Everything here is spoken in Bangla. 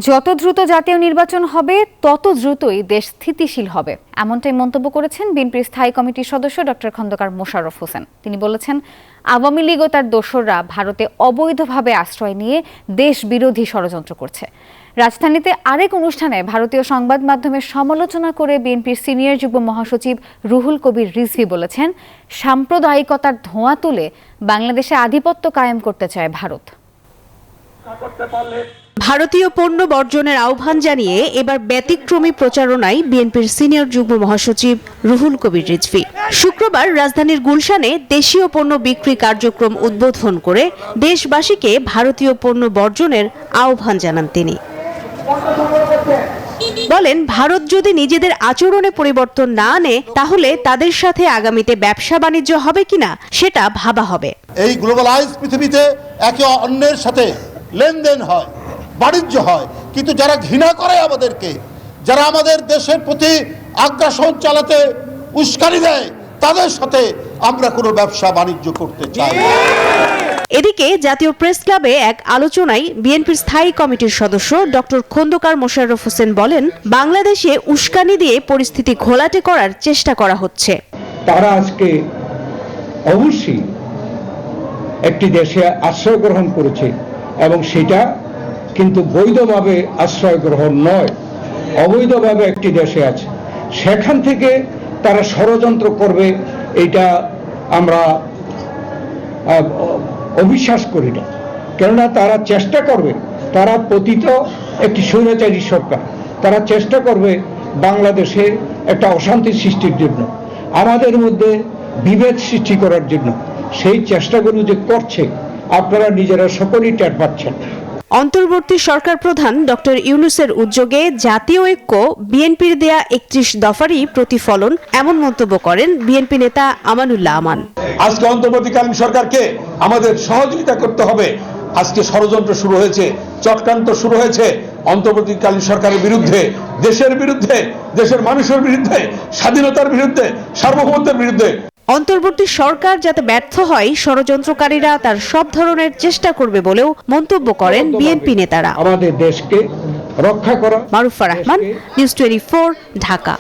যত দ্রুত জাতীয় নির্বাচন হবে তত দ্রুতই দেশ স্থিতিশীল হবে, এমনটাই মন্তব্য করেছেন বিএনপির স্থায়ী কমিটির সদস্য ডক্টর খন্দকার মোশাররফ হোসেন। তিনি বলেছেন, আওয়ামী লীগ ও তার দোসররা ভারতে অবৈধভাবে আশ্রয় নিয়ে দেশ বিরোধী ষড়যন্ত্র করছে। রাজধানীতে আরেক অনুষ্ঠানে ভারতীয় সংবাদ মাধ্যমের সমালোচনা করে বিএনপির সিনিয়র যুগ্ম মহাসচিব রুহুল কবির রিজভী বলেছেন, সাম্প্রদায়িকতার ধোঁয়া তুলে বাংলাদেশে আধিপত্য কায়েম করতে চায় ভারত। ভারতীয় পণ্য বর্জনের আহ্বান জানিয়ে এবার ব্যতিক্রমী প্রচারণায় বিএনপির সিনিয়র যুগ্ম মহাসচিব রুহুল কবির রিজভী শুক্রবার রাজধানীর গুলশানে দেশীয় পণ্য বিক্রি কার্যক্রম উদ্বোধন করে দেশবাসীকে ভারতীয় পণ্য বর্জনের আহ্বান জানান তিনি। বলেন, ভারত যদি নিজেদের আচরণে পরিবর্তন না আনে তাহলে তাদের সাথে আগামীতে ব্যবসা বাণিজ্য হবে কিনা সেটা ভাবা হবে। এই গ্লোবালাইজ পৃথিবীতে একে অন্যের সাথে লেনদেন হয়, বাণিজ্য হয়, কিন্তু যারা ঘৃণা করে আমাদেরকে, যারা আমাদের দেশের প্রতি আগ্রাসন চালাতে উস্কানি দেয়, তাদের সাথে আমরা কোনো ব্যবসা বাণিজ্য করতে চাই না। এদিকে জাতীয় প্রেস ক্লাবে এক আলোচনায় বিএনপির স্থায়ী কমিটির সদস্য ডক্টর খন্দকার মোশাররফ হোসেন বলেন, বাংলাদেশে উস্কানি দিয়ে পরিস্থিতি ঘোলাটে করার চেষ্টা করা হচ্ছে। তারা আজকে অবশ্যই একটি দেশে আশ্রয় গ্রহণ করেছে এবং সেটা কিন্তু বৈধভাবে আশ্রয় গ্রহণ নয়, অবৈধভাবে একটি দেশে আছে। সেখান থেকে তারা ষড়যন্ত্র করবে এটা আমরা অবিশ্বাস করি না। কেননা তারা চেষ্টা করবে, তারা পতিত একটি স্বৈরাচারী সরকার, তারা চেষ্টা করবে বাংলাদেশে একটা অশান্তি সৃষ্টির জন্য, আমাদের মধ্যে বিভেদ সৃষ্টি করার জন্য। সেই চেষ্টাগুলো যে করছে আপনারা নিজেরা সকলেই টের পাচ্ছেন। অন্তর্বর্তী সরকার প্রধান ডক্টর ইউনূসের উদ্যোগে জাতীয় ঐক্য বিএনপির দেয়া 31 দফারই প্রতিফলন, এমন মন্তব্য করেন বিএনপি নেতা আমানুল্লাহ আমান। আজকে অন্তর্বর্তীকালীন সরকারকে আমাদের সহযোগিতা করতে হবে। আজকে ষড়যন্ত্র শুরু হয়েছে, চক্রান্ত শুরু হয়েছে অন্তর্বর্তীকালীন সরকারের বিরুদ্ধে, দেশের বিরুদ্ধে, দেশের মানুষের বিরুদ্ধে, স্বাধীনতার বিরুদ্ধে, সার্বভৌমত্বের বিরুদ্ধে। অন্তর্বর্তী সরকার যাতে ব্যর্থ হয়, ষড়যন্ত্রকারীরা তার সব ধরনের চেষ্টা করবে বলেও মন্তব্য করেন বিএনপি নেতারা। আমাদের দেশকে রক্ষা করা। মারুফা রহমান, নিউজ 24, ঢাকা।